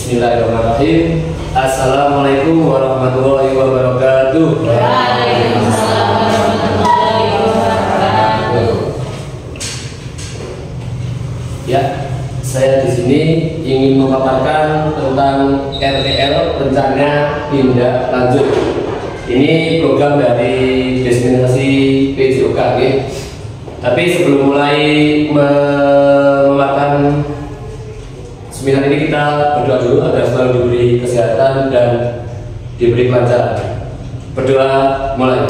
Bismillahirrahmanirrahim. Assalamualaikum warahmatullahi wabarakatuh. Waalaikumsalam warahmatullahi wabarakatuh. Ya, saya di sini ingin memaparkan tentang RTL, rencana tindak lanjut. Ini program dari destinasi PJOK. Tapi sebelum mulai memaparkan seminar ini, kita berdoa dulu agar selalu diberi kesehatan dan diberi kelancaran. Berdoa mulai.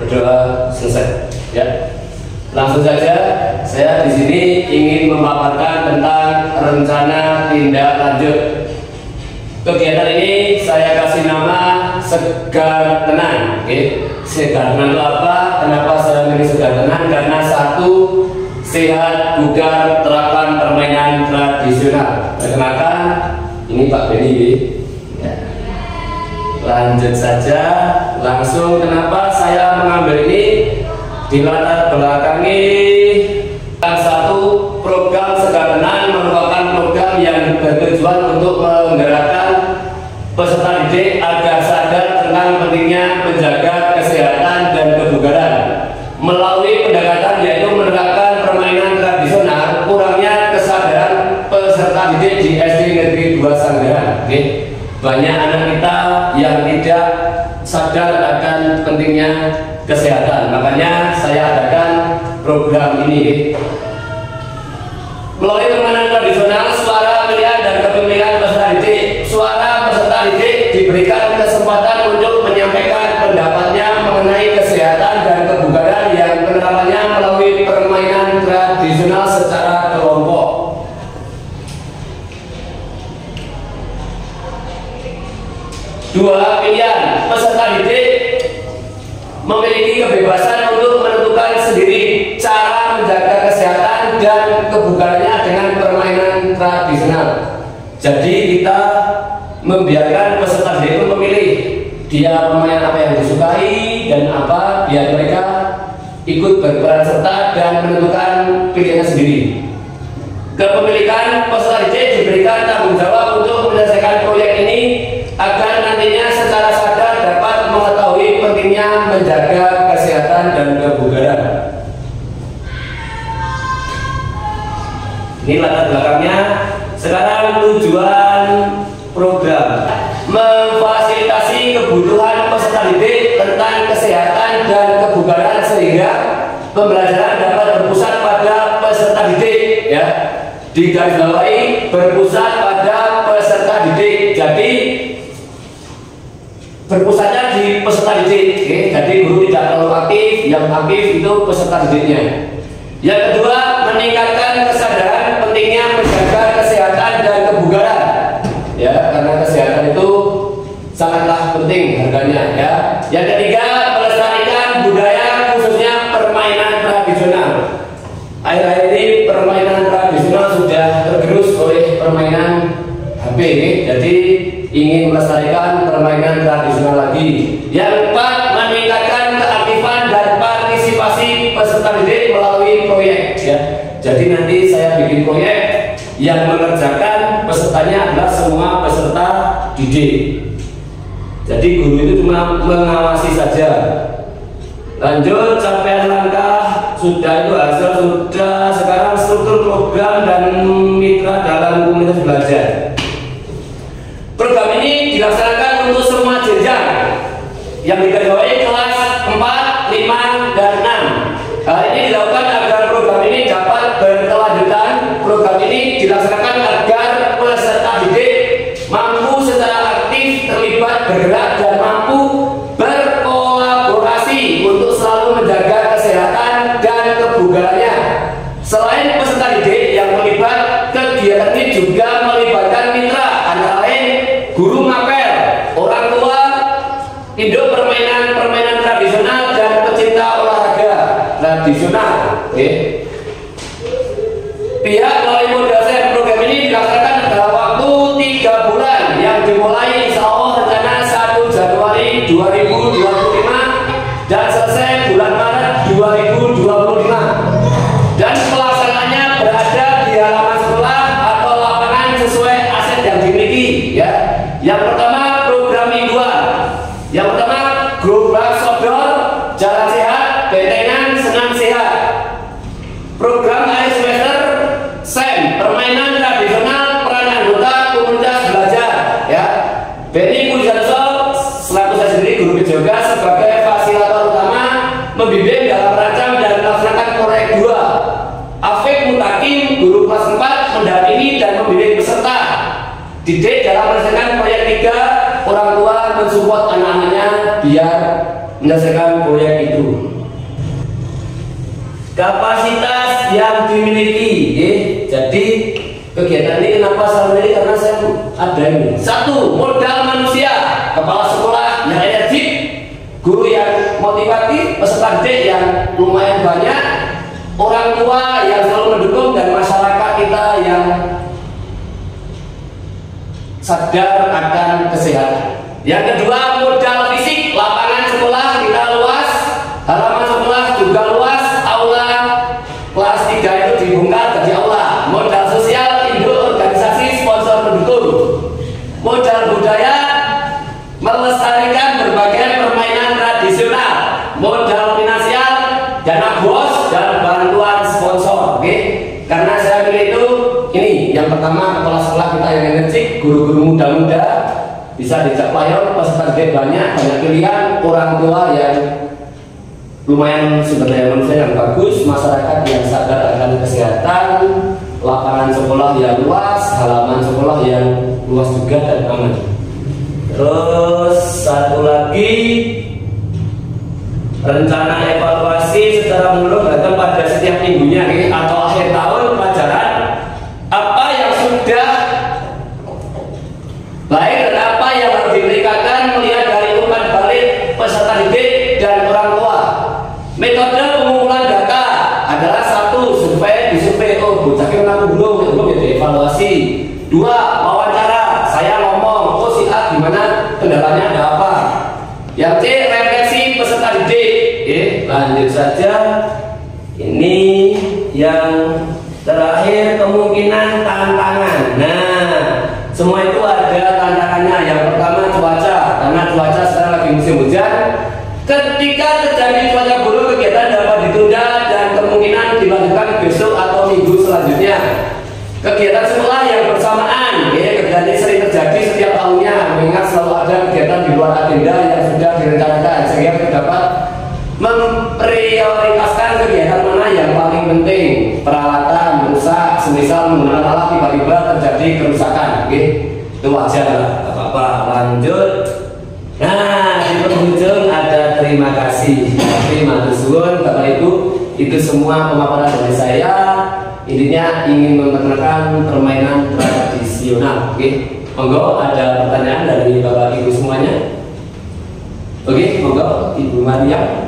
Berdoa selesai. Ya, langsung saja. Saya di sini ingin memaparkan tentang rencana tindak lanjut. Kegiatan ini saya kasih nama Segar Tenang. Segar Tenang itu apa? Kenapa saya memilih Segar Tenang? Karena satu, sehat, bugar, terapkan permainan tradisional. Perkenalkan, ini Pak Beni. Ya. Lanjut saja, langsung. Kenapa saya mengambil ini? Dilatar belakangi satu, program Segar Tenang merupakan program yang bertujuan untuk menggerakkan peserta didik agar sadar tentang pentingnya menjaga kesehatan dan kebugaran melalui pendekatan yaitu menerapkan permainan tradisional. Kurangnya kesadaran peserta didik di SD Negeri 2 Sanggeran. Banyak anak kita yang tidak sadar akan pentingnya kesehatan, makanya saya adakan program ini. Melalui permainan tradisional, suara pilihan dan kepemilikan peserta didik, suara peserta didik diberikan kesempatan untuk menyampaikan pendapatnya mengenai kesehatan dan kebugaran yang penerapannya melalui permainan tradisional secara kelompok. Dua, pilihan peserta didik memiliki kebebasan untuk menentukan sendiri cara menjaga kesehatan dan kebugarannya dengan permainan tradisional. Jadi kita membiarkan peserta didik itu memilih dia permainan apa yang disukai dan apa, biar mereka ikut berperan serta dan menentukan pilihannya sendiri. Kepemilikan peserta didik diberikan tanggung jawab untuk menyelesaikan proyek ini agar nantinya secara sadar dapat mengetahui pentingnya menjaga kesehatan dan kebugaran. Ini latar belakangnya. Sekarang tujuan program memfasilitasi kebutuhan peserta didik tentang kesehatan dan kebugaran sehingga pembelajaran dapat berpusat pada peserta didik. Ya, digarisbawahi berpusat pada peserta didik. Jadi berpusatnya di peserta didik. Jadi guru tidak terlalu aktif, yang aktif itu peserta didiknya. Yang kedua, meningkatkan kesadaran pentingnya menjaga kesehatan dan kebugaran. Ya, karena kesehatan itu sangatlah penting harganya. Ya. Yang ketiga, melestarikan budaya khususnya permainan tradisional. Akhir-akhir ini permainan tradisional sudah tergerus oleh permainan HP. Jadi ingin melestarikan permainan tradisional lagi. Yang keempat, meningkatkan keaktifan dan partisipasi peserta didik melalui proyek. Ya. Jadi nanti saya bikin proyek yang mengerjakan pesertanya adalah semua peserta didik. Jadi guru itu cuma mengawasi saja. Lanjut, capaian langkah sudah, itu hasil sudah. Sekarang struktur program dan mitra dalam komunitas belajar. Program ini dilaksanakan untuk semua jenjang yang digarisbawahi kelas 4, 5, dan 6. Hal ini dilakukan agar program ini dapat berkelanjutan. Program ini dilaksanakan agar peserta didik mampu secara aktif terlibat bergerak dan mampu berkolaborasi untuk selalu menjaga kesehatan dan kebugarannya. Selain peserta didik yang terlibat, kegiatan ini juga melibatkan mitra, antara lain guru mapel, orang tua, induk permainan tradisional, dan pecinta olahraga tradisional. Pihak melalui modal program ini dilaksanakan dalam waktu 3 bulan yang dimulai insya Allah rencana 1 Januari 2025 dan selesai bulan Maret 2025. Dan pelaksanaannya berada di didik dalam menyelesaikan proyek 3, orang tua mensupport anak-anaknya biar menyelesaikan proyek itu. Kapasitas yang dimiliki, jadi kegiatan ini kenapa saya milih, karena saya ada ini. 1. Modal manusia, kepala sekolah yang energik, guru yang motivatif, peserta didik yang lumayan banyak, orang tua yang selalu mendukung, dan masyarakat kita yang sadar akan kesehatan. Yang kedua, modal fisik, lapangan sekolah kita luas, halaman sekolah juga luas, aula kelas 3 itu dibongkar jadi aula. Modal sosial, induk organisasi, sponsor pendukung. Modal budaya, melestarikan berbagai permainan tradisional. Modal finansial, dana bos dan bantuan sponsor. Oke, karena saya pilih itu ini. Yang pertama, kepala sekolah kita yang energik, guru-guru muda-muda, bisa dijak pelayan, peserta didik banyak pilihan, orang tua yang lumayan sumber daya manusia yang bagus, masyarakat yang sadar akan kesehatan, lapangan sekolah yang luas, halaman sekolah yang luas juga dan aman. Terus satu lagi, rencana evaluasi secara menyeluruh datang pada setiap minggunya atau akhir tahun pelajaran, apa yang sudah baik dan apa yang harus ditingkatkan melihat dari umpan balik peserta didik dan orang tua. Metode pengumpulan data adalah 1. Disurvei, oh bocahnya menang belum ya dievaluasi. 2. Wawancara, saya ngomong, oh si A gimana, kendalanya ada apa. Yang C. Refleksi peserta didik. Lanjut saja. Ini yang terakhir, kemungkinan tantangan. Nah, semua itu ada tantangannya. Yang pertama cuaca, karena cuaca sekarang lagi musim hujan. Ketika terjadi cuaca buruk, kegiatan dapat ditunda dan kemungkinan dilanjutkan besok atau minggu selanjutnya. Kegiatan sekolah yang bersamaan, kegiatan ini sering terjadi setiap tahunnya, mengingat selalu ada kegiatan di luar agenda yang sudah direncanakan, sehingga kita dapat memprioritaskan kegiatan mana yang paling penting. Peralatan rusak, semisal menggunakan alat tiba-tiba terjadi kerusakan, itu wajar lah, apa-apa. Lanjut. Nah, di penghujung ada terima kasih. Terima kasih Bapak Ibu. Itu semua pemaparan dari saya. Intinya ingin memperkenalkan permainan tradisional. Monggo ada pertanyaan dari Bapak Ibu semuanya. Monggo Ibu Maria.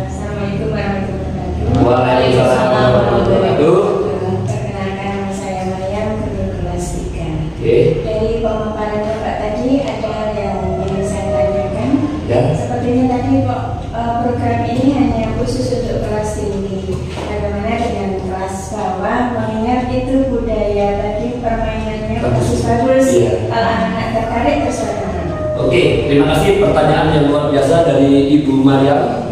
Assalamualaikum warahmatullahi wabarakatuh. Waalaikumsalam warahmatullahi wabarakatuh. Perkenalkan, saya Mariam, guru kelas 3. Oke. Dari pemaparan Bapak tadi ada yang ingin saya tanyakan. Ya. Sepertinya tadi program ini hanya khusus untuk kelas tinggi. Bagaimana dengan kelas bawah? Mengingat itu budaya tadi permainannya bagus. Iya. Kalau anak-anak tertarik terserah. Oke, terima kasih pertanyaan yang luar biasa dari Ibu Maryam.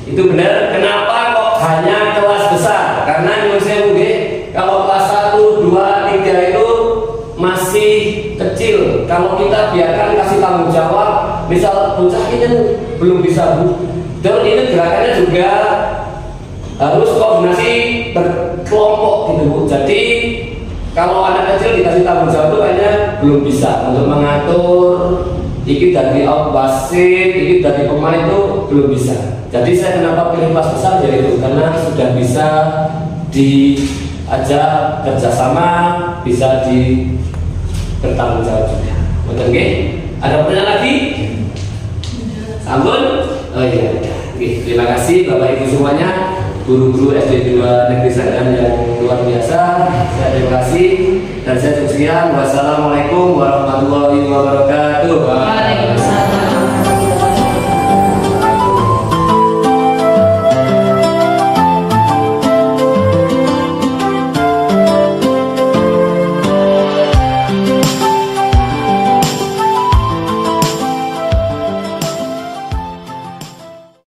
Itu benar. Kenapa kok hanya kelas besar? Karena menurut kalau kelas 1, 2, 3 itu masih kecil. Kalau kita biarkan kasih tanggung jawab, misal bocah ini belum bisa dan ini gerakannya juga harus koordinasi berkelompok gitu Bu. Jadi kalau anak kecil dikasih tanggung jawab itu kayaknya belum bisa untuk mengatur iki dari wasit, iki dari pemain itu belum bisa. Jadi saya kenapa pilih kelas besar yaitu karena sudah bisa diajak kerjasama, bisa bertanggung jawab juga. Betul nggih? Ada pertanyaan lagi? Ampun? Oh iya. Oke, terima kasih Bapak Ibu semuanya. Guru-guru SD 2 Negeri Sanggan yang luar biasa, saya terima kasih dan saya cukup sekian. Wassalamualaikum warahmatullahi wabarakatuh.